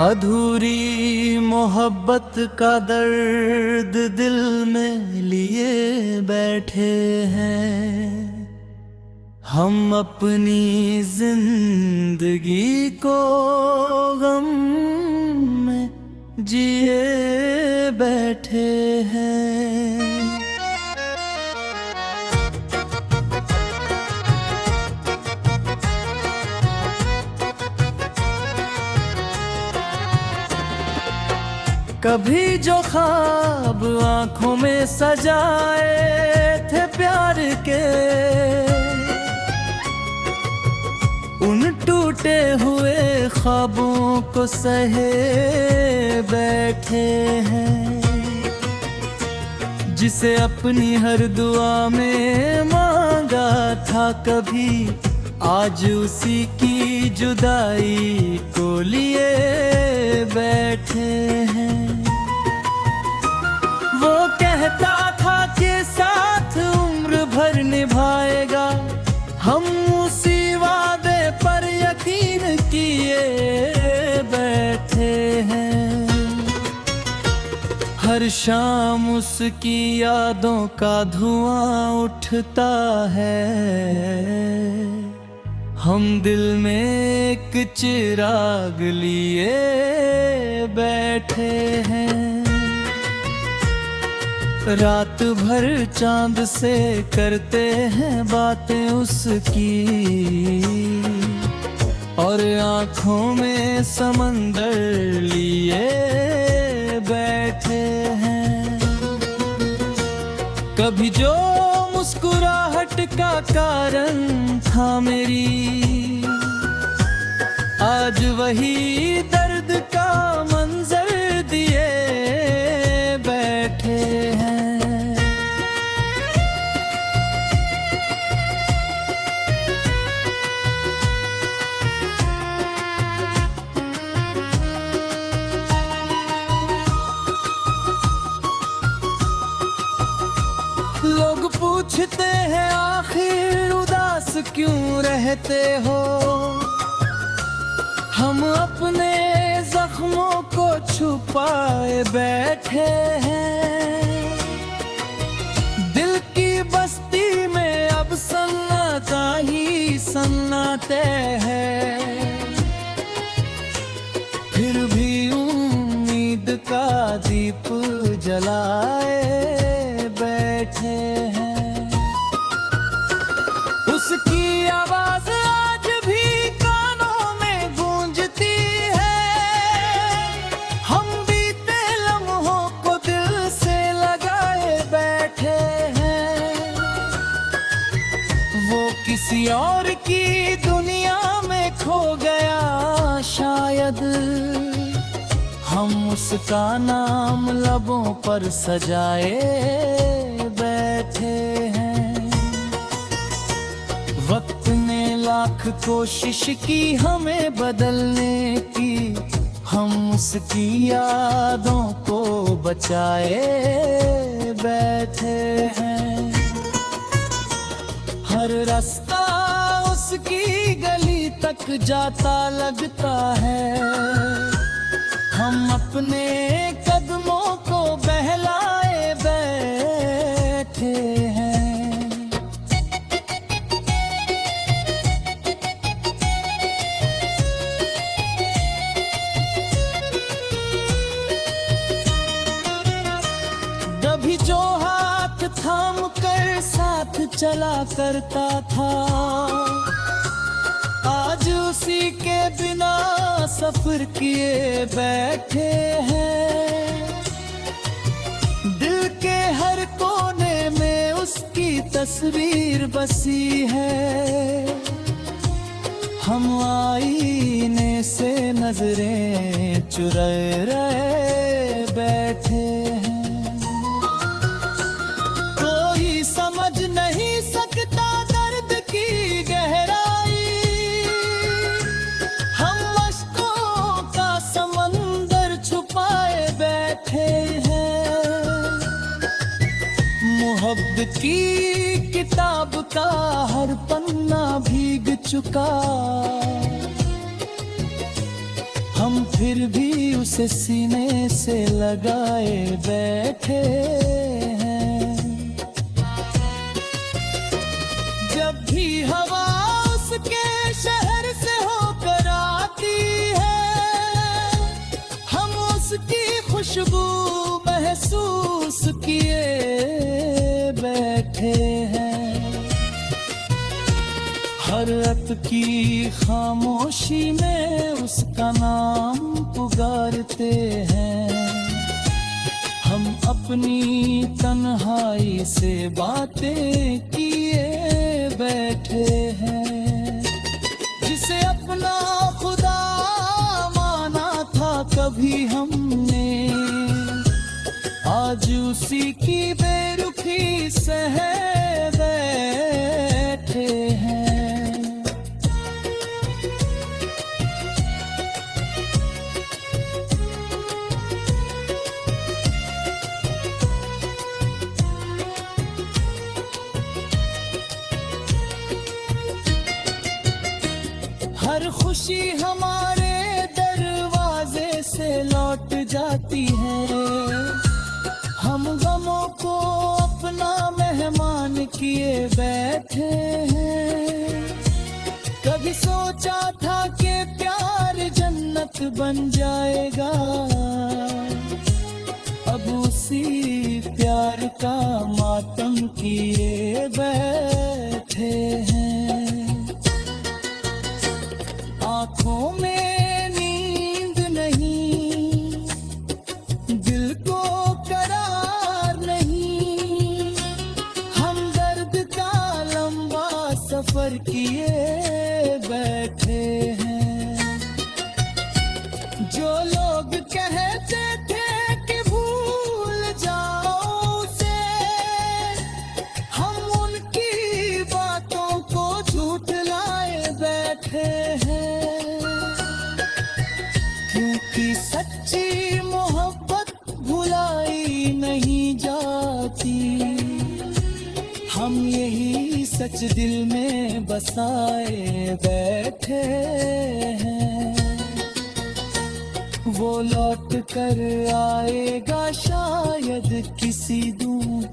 अधूरी मोहब्बत का दर्द दिल में लिए बैठे हैं हम, अपनी जिंदगी को गम में जिए बैठे हैं। कभी जो ख्वाब आंखों में सजाए थे प्यार के, उन टूटे हुए ख्वाबों को सहे बैठे हैं। जिसे अपनी हर दुआ में मांगा था कभी, आज उसी की जुदाई को लिए बैठे हैं। वो कहता था कि साथ उम्र भर निभाएगा, हम उसी वादे पर यकीन किए बैठे हैं। हर शाम उसकी यादों का धुआं उठता है, हम दिल में एक चिराग लिए बैठे हैं। रात भर चांद से करते हैं बातें उसकी, और आँखों में समंदर लिए बैठे हैं। कभी जो मुस्कुराहट का कारण था मेरी, आज वही दर्द का मंजर दिए बैठे हैं। लोग पूछते हैं आखिर उदास क्यों रहते हो, हम अपने जख्मों को छुपाए बैठे हैं। दिल की बस्ती में अब सन्नाटा ही सन्नाटे हैं, फिर भी उम्मीद का दीप जलाए बैठे हैं। उसकी आवाज आज भी कानों में गूंजती है, हम बीते लम्हों को दिल से लगाए बैठे हैं। वो किसी और की दुनिया में खो गया शायद, हम उसका नाम लबों पर सजाए बैठे हैं। वक्त ने लाख कोशिश की हमें बदलने की, हम उसकी यादों को बचाए बैठे हैं। हर रास्ता उसकी गली तक जाता लगता है, हम अपने कदमों को बहलाए बैठे हैं। कभी जो हाथ थाम कर साथ चला करता था, आज उसी के बिना सफर किए बैठे हैं। दिल के हर कोने में उसकी तस्वीर बसी है, हम आईने से नजरें चुराए रहे बैठे हैं। कोई समझ नहीं सकता दर्द की गहराई, मोहब्बत की किताब का हर पन्ना भीग चुका, हम फिर भी उसे सीने से लगाए बैठे हैं। जब भी हवा उसके शहर से होकर आती है, हम उसकी खुशबू महसूस किए बैठे हैं। हर रात की खामोशी में उसका नाम पुकारते हैं। हम अपनी तन्हाई से बातें किए बैठे हैं। जिसे अपना खुदा माना था कभी हमने, आज उसी की बेरुखी सह बैठे हैं। हर खुशी हमारे दरवाजे से लौट जाती है। हम गमों को अपना मेहमान किए बैठे हैं। कभी सोचा था कि प्यार जन्नत बन जाएगा, अब उसी प्यार का मातम किए बैठे हैं। आँखों में नींद नहीं, दिल को करार नहीं, हम दर्द का लंबा सफर किए बैठे हैं। जो लोग कहते थे कि भूल जाओ उसे, हम उनकी बातों को झूठलाए बैठे हैं। क्योंकि सच्ची मोहब्बत भुलाई नहीं जाती, हम यही सच दिल में बसाए बैठे हैं। वो लौट कर आएगा शायद किसी दूर,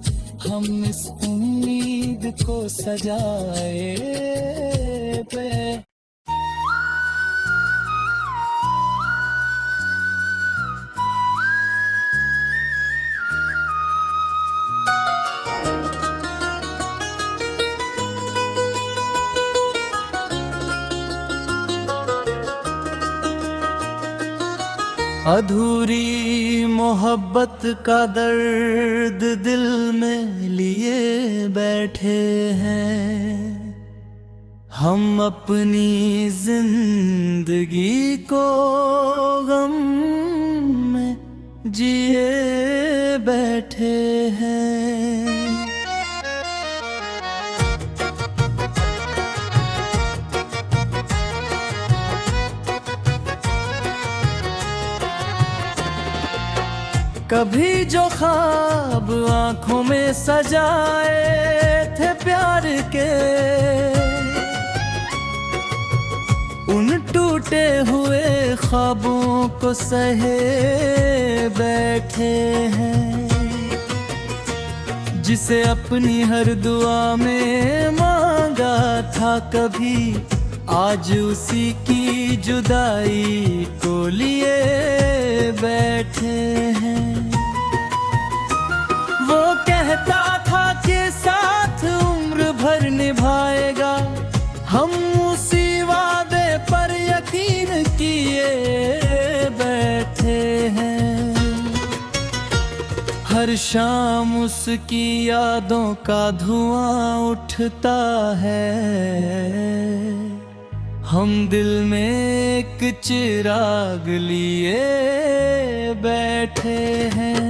हम इस उम्मीद को सजाए बैठे। अधूरी मोहब्बत का दर्द दिल में लिए बैठे हैं। हम अपनी जिंदगी को गम में जिए बैठे हैं। कभी जो ख्वाब आंखों में सजाए थे प्यार के, उन टूटे हुए ख्वाबों को सहे बैठे हैं। जिसे अपनी हर दुआ में मांगा था कभी, आज उसी की जुदाई को लिए बैठे हैं। वो कहता था कि साथ उम्र भर निभाएगा, हम उसी वादे पर यकीन किए बैठे हैं। हर शाम उसकी यादों का धुआं उठता है, हम दिल में एक चिराग लिए बैठे हैं।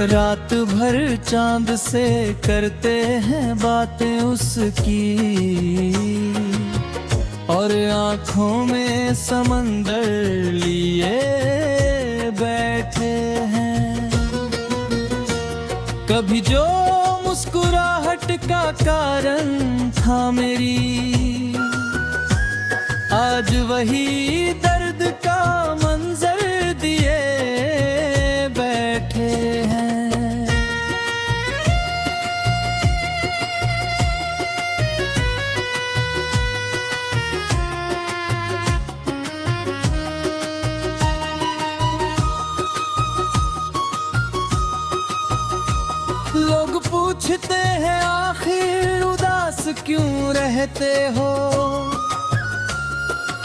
रात भर चांद से करते हैं बातें उसकी, और आँखों में समंदर लिए बैठे हैं। कभी जो मुस्कुराहट का कारण था मेरी, आज वही दर्द का मंजर दिए बैठे हैं। लोग पूछते हैं आखिर उदास क्यों रहते हो,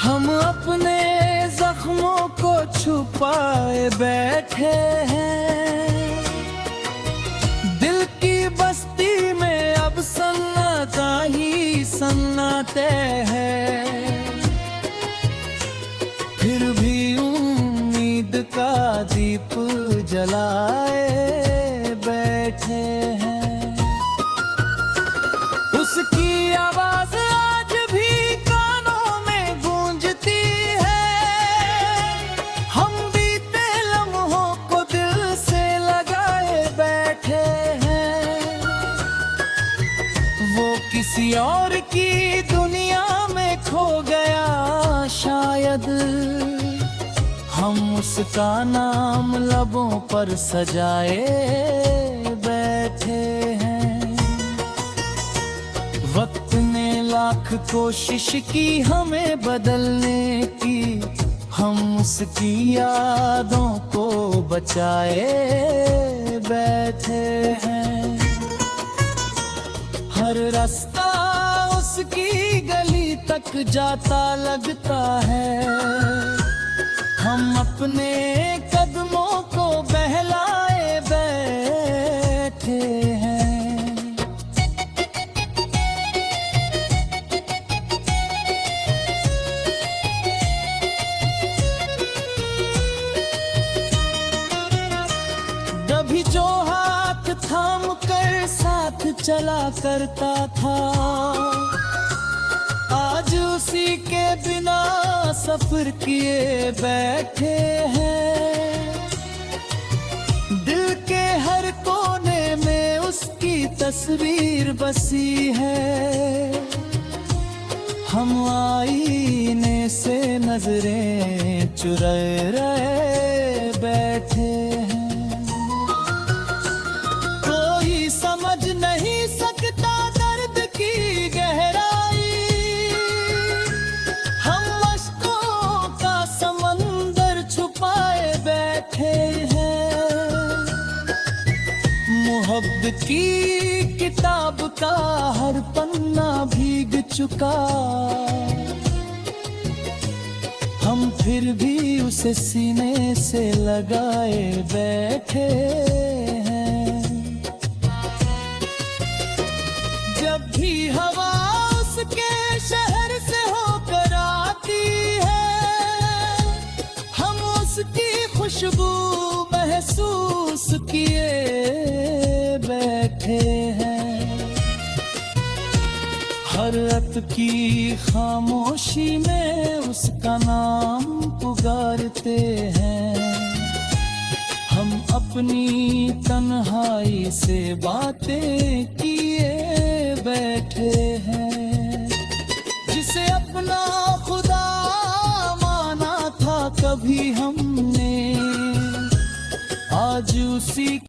हम अपने जख्मों को छुपाए बैठे हैं। दिल की बस्ती में अब सन्नाटा ही सन्नाटे हैं, फिर भी उम्मीद का दीप जलाए बैठे हैं। उसकी आवाज आज भी कानों में गूंजती है, हम बीते लम्हों को दिल से लगाए बैठे हैं। वो किसी और की दुनिया में खो गया शायद, हम उसका नाम लबों पर सजाए बैठे हैं। वक्त ने लाख कोशिश की हमें बदलने की, हम उसकी यादों को बचाए बैठे हैं। हर रास्ता उसकी गली तक जाता लगता है, हम अपने कदमों को बहलाए बैठे हैं। कभी जो हाथ थाम कर साथ चला करता था, आज उसी के बिना सफर किए बैठे हैं। दिल के हर कोने में उसकी तस्वीर बसी है, हम आईने से नजरें चुराए रहे बैठे हैं। कोई समझ नहीं सकता दर्द की गहराई, मोहब्बत की किताब का हर पन्ना भीग चुका, हम फिर भी उसे सीने से लगाए बैठे हैं। जब भी हवा उसके शहर से होकर आती है, हम उसकी खुशबू महसूस किए बैठे हैं। हर रात की खामोशी में उसका नाम पुकारते हैं, हम अपनी तन्हाई से बातें किए बैठे हैं। जिसे अपना खुदा माना था कभी हमने, आज उसी